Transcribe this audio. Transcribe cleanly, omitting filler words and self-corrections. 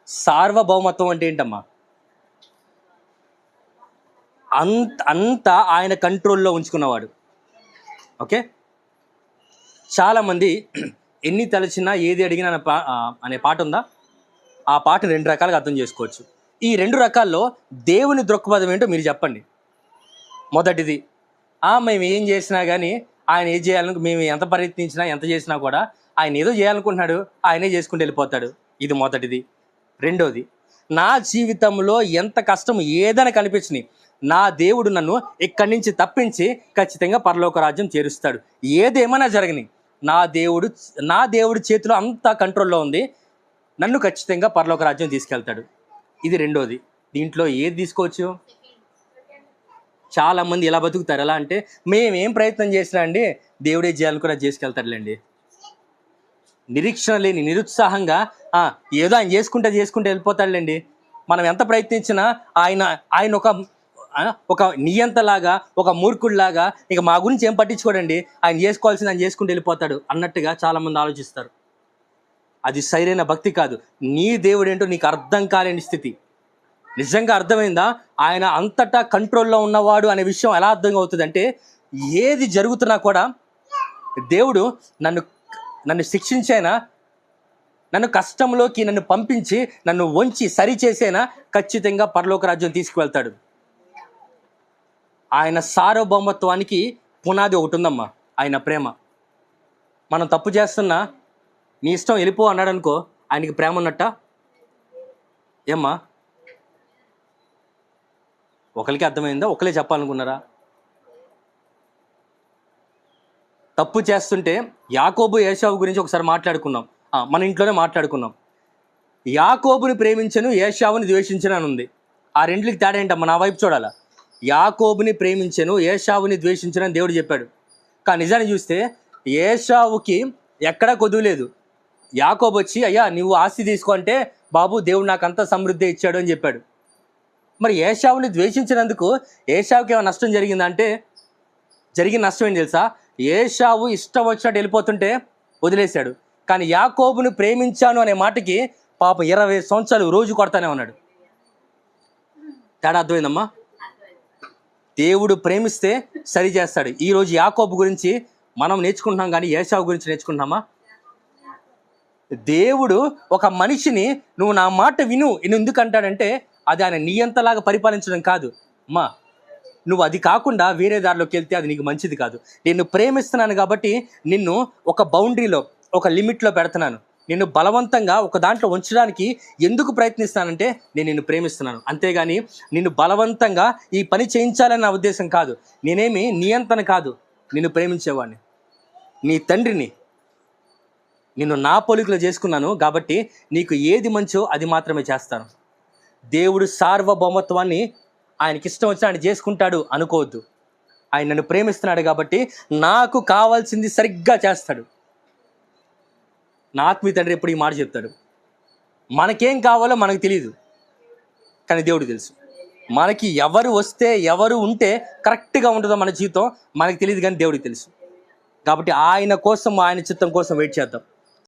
సార్వభౌమత్వం అంటే ఏంటమ్మా? అంతా ఆయన కంట్రోల్లో ఉంచుకున్నవాడు. ఓకే, చాలామంది ఎన్ని తలచినా ఏది అడిగినా అనే పాట ఉందా? ఆ పాటను 2 రకాలుగా అర్థం చేసుకోవచ్చు. ఈ 2 రకాల్లో దేవుని దృక్పథం ఏంటో మీరు చెప్పండి. మొదటిది, మేము ఏం చేసినా కానీ ఆయన ఏం చేయాలను, మేము ఎంత ప్రయత్నించినా ఎంత చేసినా కూడా ఆయన ఏదో చేయాలనుకుంటున్నాడు, ఆయనే చేసుకుంటూ వెళ్ళిపోతాడు. ఇది మొదటిది. రెండోది, నా జీవితంలో ఎంత కష్టం ఏదైనా కనిపించని నా దేవుడు నన్ను ఇక్కడి నుంచి తప్పించి ఖచ్చితంగా పరలోక రాజ్యం చేరుస్తాడు. ఏదేమైనా జరగని నా దేవుడు చేతిలో అంతా కంట్రోల్లో ఉంది, నన్ను ఖచ్చితంగా పరలోక రాజ్యం తీసుకెళ్తాడు. ఇది రెండోది. దీంట్లో ఏది తీసుకోవచ్చు? చాలామంది ఇలా బతుకుతారు. ఎలా అంటే, మేమేం ప్రయత్నం చేసినా అండి దేవుడే చేయాలనుకున్నా చేసుకెళ్తాడులేండి. నిరీక్షణ లేని నిరుత్సాహంగా ఏదో ఆయన చేసుకుంటే వెళ్ళిపోతాడులేండి. మనం ఎంత ప్రయత్నించినా ఆయన ఒక నియంతలాగా, ఒక మూర్ఖుడిలాగా ఇక మా గురించి ఏం పట్టించుకోడండి, ఆయన చేసుకోవాల్సింది ఆయన చేసుకుంటూ వెళ్ళిపోతాడు అన్నట్టుగా చాలామంది ఆలోచిస్తారు. అది సరైన భక్తి కాదు. నీ దేవుడు ఏంటో నీకు అర్థం కాలేని స్థితి. నిజంగా అర్థమైందా? ఆయన అంతటా కంట్రోల్లో ఉన్నవాడు అనే విషయం ఎలా అర్థం అవుతుందంటే, ఏది జరుగుతున్నా కూడా దేవుడు నన్ను శిక్షించైనా, నన్ను కష్టంలోకి నన్ను పంపించి నన్ను వంచి సరిచేసైనా ఖచ్చితంగా పరలోక రాజ్యం తీసుకువెళ్తాడు. ఆయన సార్వభౌమత్వానికి పునాది ఒకటి ఉందమ్మా, ఆయన ప్రేమ. మనం తప్పు చేస్తున్నా నీ ఇష్టం వెళ్ళిపో అన్నాడు అనుకో, ఆయనకి ప్రేమ ఉన్నట్ట? ఏమ్మా, ఒకరికి అర్థమైందా? ఒకలే చెప్పాలనుకున్నారా? తప్పు చేస్తుంటే యాకోబు ఏశావు గురించి ఒకసారి మాట్లాడుకున్నాం, మన ఇంట్లోనే మాట్లాడుకున్నాం. యాకోబుని ప్రేమించను, ఏశావుని ద్వేషించను అని ఉంది. ఆ రెంట్లకి తేడా ఏంటమ్మా? నా వైపు చూడాలా. యాకోబుని ప్రేమించను, ఏశావుని ద్వేషించను అని దేవుడు చెప్పాడు. కానీ నిజాన్ని చూస్తే ఏశావుకి ఎక్కడా కొదువులేదు. యాకోబు వచ్చి, అయ్యా నువ్వు ఆస్తి తీసుకో అంటే, బాబు దేవుడు నాకు అంత సమృద్ధి ఇచ్చాడు అని చెప్పాడు. మరి ఏశావుని ద్వేషించినందుకు ఏశావుకి ఏమైనా నష్టం జరిగిందంటే, జరిగిన నష్టం ఏంటి తెలుసా? ఏశావు ఇష్టం వచ్చినట్టు వెళ్ళిపోతుంటే వదిలేశాడు. కానీ యాకోబుని ప్రేమించాను అనే మాటకి పాపం 20 సంవత్సరాలు రోజు కొడతానే ఉన్నాడు. తేడా అర్థమైందమ్మా? దేవుడు ప్రేమిస్తే సరి చేస్తాడు. ఈరోజు యాకోబు గురించి మనం నేర్చుకుంటున్నాం, కానీ ఏశావు గురించి నేర్చుకుంటున్నామా? దేవుడు ఒక మనిషిని నువ్వు నా మాట విను ఎందుకు అంటాడంటే, అది ఆయన నియంతలాగా పరిపాలించడం కాదు. అమ్మా, నువ్వు అది కాకుండా వేరే దారిలోకి వెళ్తే అది నీకు మంచిది కాదు. నేను ప్రేమిస్తున్నాను కాబట్టి నిన్ను ఒక బౌండరీలో, ఒక లిమిట్లో పెడుతున్నాను. నిన్ను బలవంతంగా ఒక దాంట్లో ఉంచడానికి ఎందుకు ప్రయత్నిస్తానంటే, నేను నిన్ను ప్రేమిస్తున్నాను. అంతేగాని నిన్ను బలవంతంగా ఈ పని చేయించాలని నా ఉద్దేశం కాదు. నేనేమి నియంత్రణ కాదు, నిన్ను ప్రేమించేవాడిని, నీ తండ్రిని. నిన్ను నా పోలికలో చేసుకున్నాను కాబట్టి నీకు ఏది మంచో అది మాత్రమే చేస్తాను. దేవుడు సార్వభౌమత్వాన్ని ఆయనకి ఇష్టం వచ్చి ఆయన చేసుకుంటాడు అనుకోవద్దు. ఆయన నన్ను ప్రేమిస్తున్నాడు కాబట్టి నాకు కావాల్సింది సరిగ్గా చేస్తాడు. నా ఆత్మీయ తండ్రి ఎప్పుడు ఈ మాట చెప్తాడు. మనకేం కావాలో మనకు తెలియదు, కానీ దేవుడికి తెలుసు. మనకి ఎవరు వస్తే, ఎవరు ఉంటే కరెక్ట్గా ఉంటుందో మన జీవితం మనకు తెలియదు, కానీ దేవుడికి తెలుసు. కాబట్టి ఆయన కోసం, ఆయన చిత్తం కోసం వెయిట్ చేద్దాం.